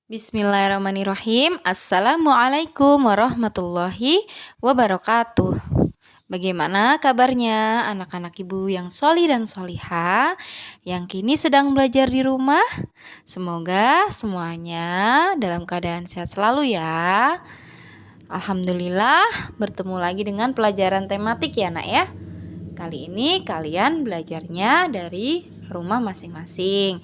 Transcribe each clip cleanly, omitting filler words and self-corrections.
Bismillahirrahmanirrahim. Assalamualaikum warahmatullahi wabarakatuh. Bagaimana kabarnya anak-anak ibu yang soli dan soliha yang kini sedang belajar di rumah? Semoga semuanya dalam keadaan sehat selalu ya. Alhamdulillah bertemu lagi dengan pelajaran tematik ya nak ya. Kali ini kalian belajarnya dari rumah masing-masing.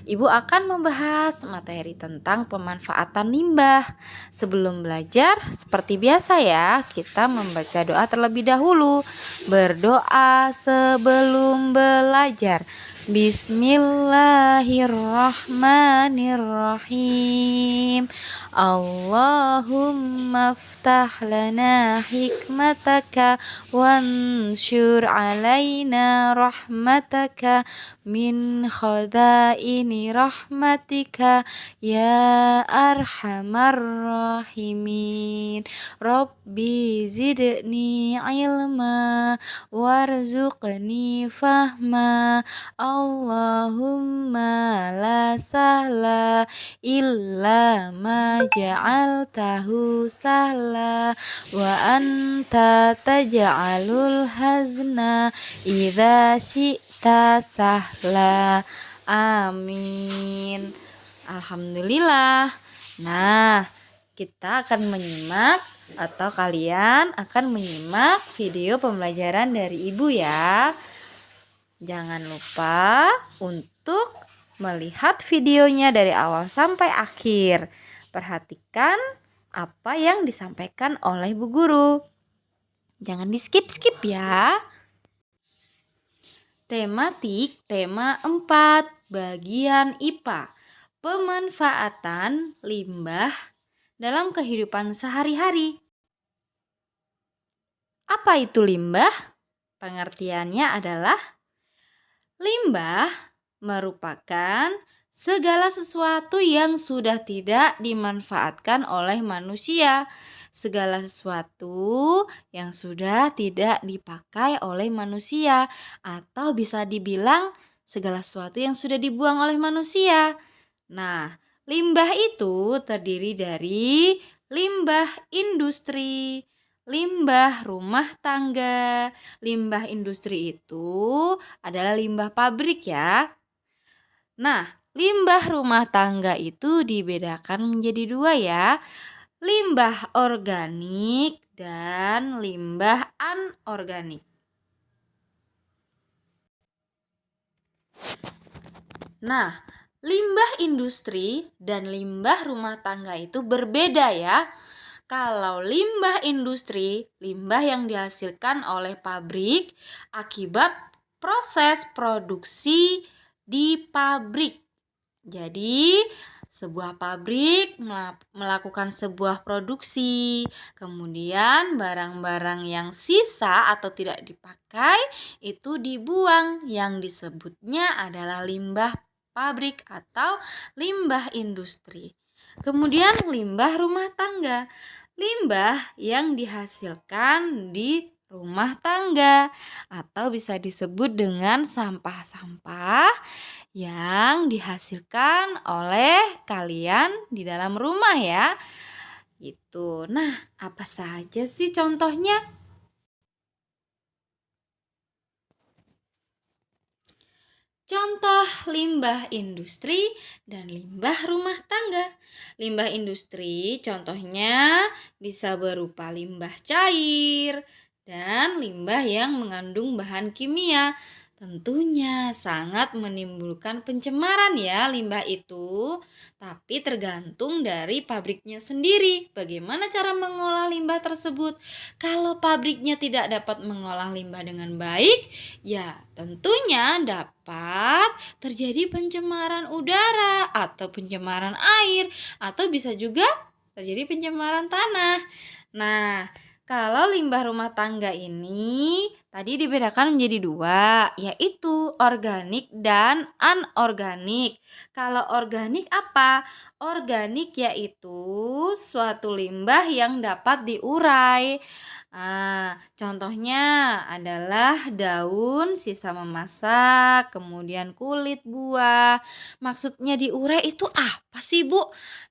Ibu akan membahas materi tentang pemanfaatan limbah. Sebelum belajar, seperti biasa ya, kita membaca doa terlebih dahulu. Berdoa sebelum belajar. Bismillahirrahmanirrahim. Allahumma ftah lana hikmataka wansyur alaina rahmataka min khadaini rahmatika ya arhamar rahimin. Rabbi zidni ilma warzuqni fahma. Allahumma la sahla illa ma ja'altahu sahla wa anta taj'alul hazna idza syi'ta sahla. Amin. Alhamdulillah. Nah, kita akan menyimak atau kalian akan menyimak video pembelajaran dari ibu ya. Jangan lupa untuk melihat videonya dari awal sampai akhir. Perhatikan apa yang disampaikan oleh Bu Guru. Jangan di-skip-skip ya. Tematik tema 4, bagian IPA. Pemanfaatan limbah dalam kehidupan sehari-hari. Apa itu limbah? Pengertiannya adalah limbah merupakan segala sesuatu yang sudah tidak dimanfaatkan oleh manusia. Segala sesuatu yang sudah tidak dipakai oleh manusia, atau bisa dibilang segala sesuatu yang sudah dibuang oleh manusia. Nah, limbah itu terdiri dari limbah industri, limbah rumah tangga. Limbah industri itu adalah limbah pabrik ya. Nah, limbah rumah tangga itu dibedakan menjadi 2 ya. Limbah organik dan limbah anorganik. Nah, limbah industri dan limbah rumah tangga itu berbeda ya. Kalau limbah industri, limbah yang dihasilkan oleh pabrik akibat proses produksi di pabrik. Jadi, sebuah pabrik melakukan sebuah produksi, kemudian barang-barang yang sisa atau tidak dipakai itu dibuang, yang disebutnya adalah limbah pabrik atau limbah industri. Kemudian limbah rumah tangga, limbah yang dihasilkan di rumah tangga atau bisa disebut dengan sampah-sampah yang dihasilkan oleh kalian di dalam rumah ya. Gitu. Nah, apa saja sih contohnya? Contoh limbah industri dan limbah rumah tangga. Limbah industri contohnya bisa berupa limbah cair dan limbah yang mengandung bahan kimia. Tentunya sangat menimbulkan pencemaran ya limbah itu, tapi tergantung dari pabriknya sendiri. Bagaimana cara mengolah limbah tersebut? Kalau pabriknya tidak dapat mengolah limbah dengan baik, ya tentunya dapat terjadi pencemaran udara atau pencemaran air, atau bisa juga terjadi pencemaran tanah. Nah, kalau limbah rumah tangga ini tadi dibedakan menjadi 2, yaitu organik dan anorganik. Kalau organik apa? Organik yaitu suatu limbah yang dapat diurai. Contohnya adalah daun sisa memasak, kemudian kulit buah. Maksudnya diurai itu apa apa sih, Bu?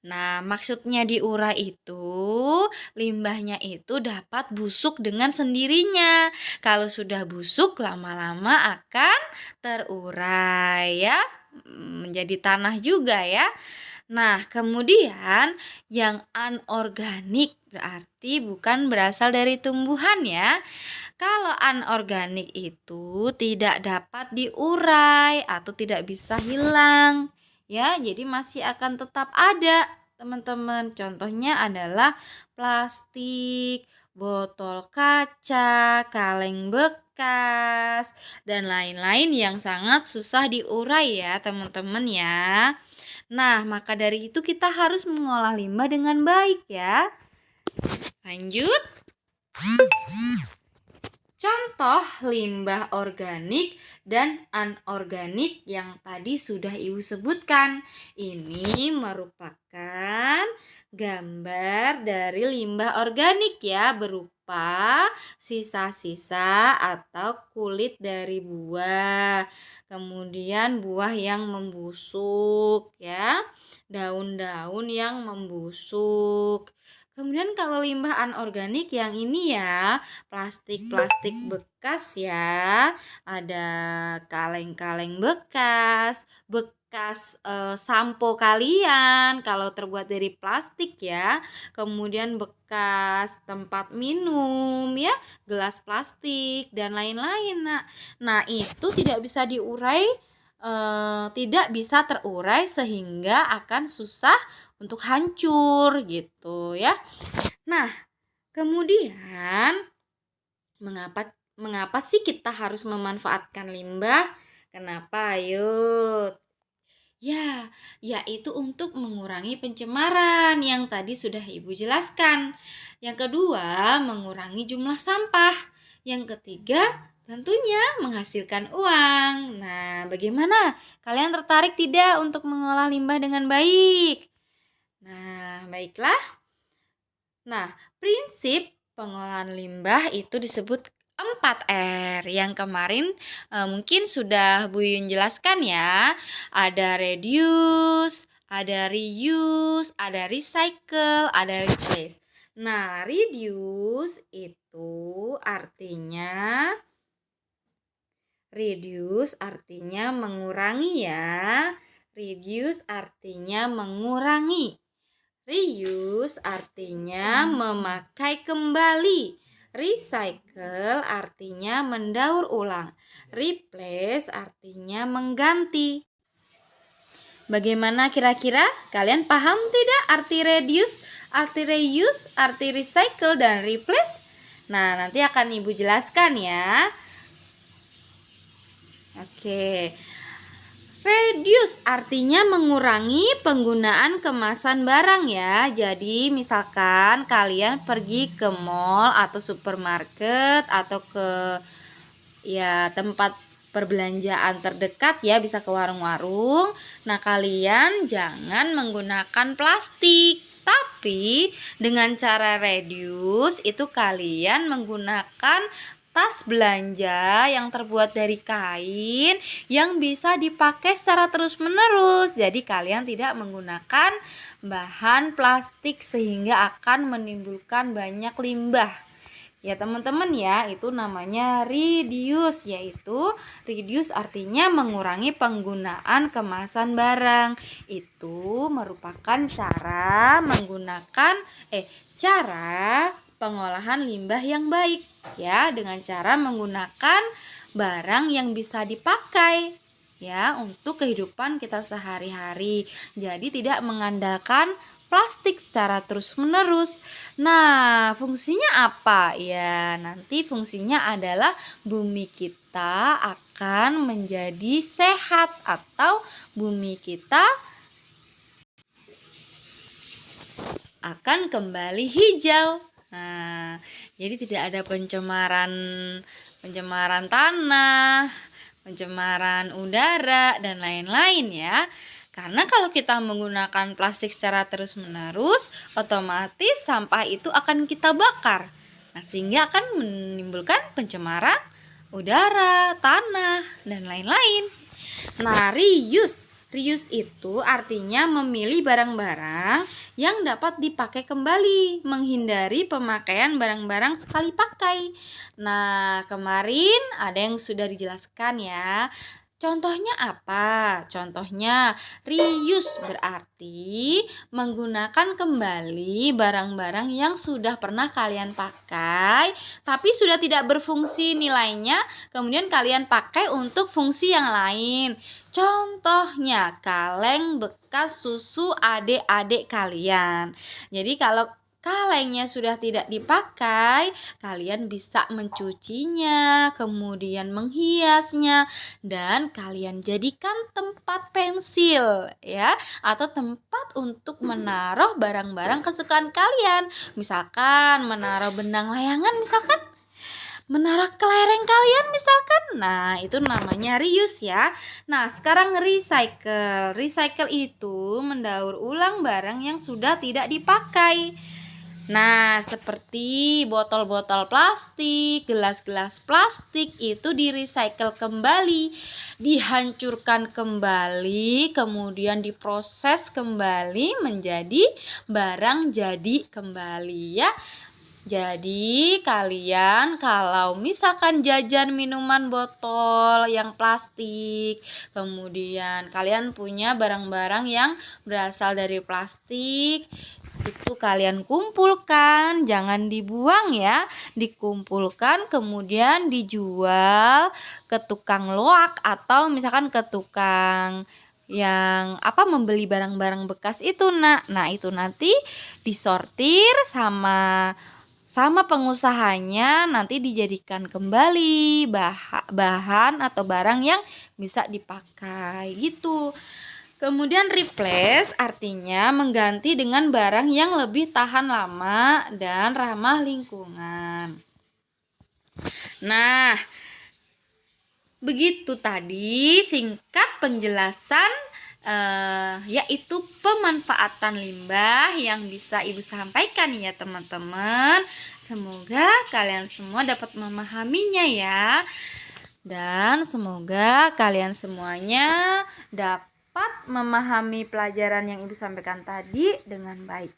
Nah, maksudnya diurai itu, limbahnya itu dapat busuk dengan sendirinya. Kalau sudah busuk, lama-lama akan terurai ya, menjadi tanah juga ya. Nah, kemudian yang anorganik berarti bukan berasal dari tumbuhan ya. Kalau anorganik itu tidak dapat diurai atau tidak bisa hilang ya, jadi masih akan tetap ada, teman-teman. Contohnya adalah plastik, botol kaca, kaleng bekas, dan lain-lain yang sangat susah diurai ya, teman-teman ya. Nah, maka dari itu kita harus mengolah limbah dengan baik ya. Lanjut. Contoh limbah organik dan anorganik yang tadi sudah Ibu sebutkan. Ini merupakan gambar dari limbah organik ya, berupa sisa-sisa atau kulit dari buah. Kemudian buah yang membusuk ya, daun-daun yang membusuk. Kemudian kalau limbah anorganik yang ini ya, plastik-plastik bekas ya, ada kaleng-kaleng bekas, sampo kalian kalau terbuat dari plastik ya, kemudian bekas tempat minum ya, gelas plastik dan lain-lain. Nah itu tidak bisa diurai, tidak bisa terurai sehingga akan susah untuk hancur gitu ya. Nah, kemudian mengapa sih kita harus memanfaatkan limbah? Kenapa? Ayo. Ya, yaitu untuk mengurangi pencemaran yang tadi sudah Ibu jelaskan. Yang kedua, mengurangi jumlah sampah. Yang ketiga, tentunya menghasilkan uang. Nah, bagaimana? Kalian tertarik tidak untuk mengolah limbah dengan baik? Nah, baiklah. Nah, prinsip pengolahan limbah itu disebut 4R yang kemarin mungkin sudah Bu Yun jelaskan ya. Ada reduce, ada reuse, ada recycle, ada replace. Nah, reduce itu artinya mengurangi ya. Reduce artinya mengurangi. Reuse artinya memakai kembali. Recycle artinya mendaur ulang. Replace artinya mengganti. Bagaimana kira-kira? Kalian paham tidak arti reduce, arti reuse, arti recycle, dan replace? Nah, nanti akan Ibu jelaskan ya. Oke. Reduce artinya mengurangi penggunaan kemasan barang ya. Jadi misalkan kalian pergi ke mall atau supermarket atau ke ya tempat perbelanjaan terdekat ya, bisa ke warung-warung. Nah, kalian jangan menggunakan plastik. Tapi dengan cara reduce itu kalian menggunakan tas belanja yang terbuat dari kain yang bisa dipakai secara terus-menerus. Jadi kalian tidak menggunakan bahan plastik sehingga akan menimbulkan banyak limbah. Ya teman-teman ya, itu namanya reduce, yaitu reduce artinya mengurangi penggunaan kemasan barang. Itu merupakan cara pengolahan limbah yang baik ya, dengan cara menggunakan barang yang bisa dipakai ya untuk kehidupan kita sehari-hari. Jadi tidak mengandalkan plastik secara terus-menerus. Nah, fungsinya apa? Ya, nanti fungsinya adalah bumi kita akan menjadi sehat atau bumi kita akan kembali hijau. Nah, jadi tidak ada pencemaran tanah, pencemaran udara, dan lain-lain ya. Karena kalau kita menggunakan plastik secara terus-menerus, otomatis sampah itu akan kita bakar. Nah, sehingga akan menimbulkan pencemaran udara, tanah, dan lain-lain. Nah, reuse Reuse itu artinya memilih barang-barang yang dapat dipakai kembali, menghindari pemakaian barang-barang sekali pakai. Nah, kemarin ada yang sudah dijelaskan ya. Contohnya apa? Contohnya reuse berarti menggunakan kembali barang-barang yang sudah pernah kalian pakai tapi sudah tidak berfungsi nilainya, kemudian kalian pakai untuk fungsi yang lain. Contohnya kaleng bekas susu adik-adik kalian. Jadi kalau kalengnya sudah tidak dipakai, kalian bisa mencucinya, kemudian menghiasnya, dan kalian jadikan tempat pensil ya, atau tempat untuk menaruh barang-barang kesukaan kalian. Misalkan menaruh benang layangan, misalkan menaruh kelereng kalian misalkan. Nah, itu namanya reuse ya. Nah, sekarang recycle. Recycle itu mendaur ulang barang yang sudah tidak dipakai. Nah, seperti botol-botol plastik, gelas-gelas plastik itu di-recycle kembali, dihancurkan kembali, kemudian diproses kembali menjadi barang jadi kembali ya. Jadi kalian kalau misalkan jajan minuman botol yang plastik, kemudian kalian punya barang-barang yang berasal dari plastik, itu kalian kumpulkan, jangan dibuang ya, dikumpulkan kemudian dijual ke tukang loak atau misalkan ke tukang yang membeli barang-barang bekas itu. Nah itu nanti disortir sama pengusahanya, nanti dijadikan kembali bahan atau barang yang bisa dipakai gitu. Kemudian replace artinya mengganti dengan barang yang lebih tahan lama dan ramah lingkungan. Nah, begitu tadi singkat penjelasan yaitu pemanfaatan limbah yang bisa Ibu sampaikan ya teman-teman. Semoga kalian semua dapat memahaminya ya. Dan semoga kalian semuanya dapat memahami pelajaran yang Ibu sampaikan tadi dengan baik.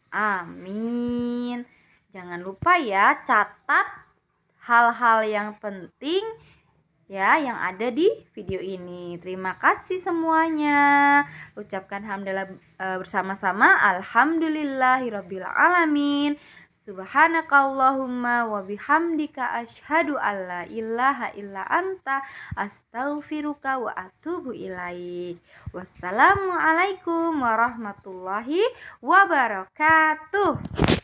Amin. Jangan lupa ya, catat hal-hal yang penting ya yang ada di video ini. Terima kasih semuanya. Ucapkan hamdalah bersama-sama. Alhamdulillahirabbil alamin. Subhanakallahumma wa bihamdika asyhadu alla ilaha illa anta astaghfiruka wa atubu ilaik. Wassalamualaikum warahmatullahi wabarakatuh.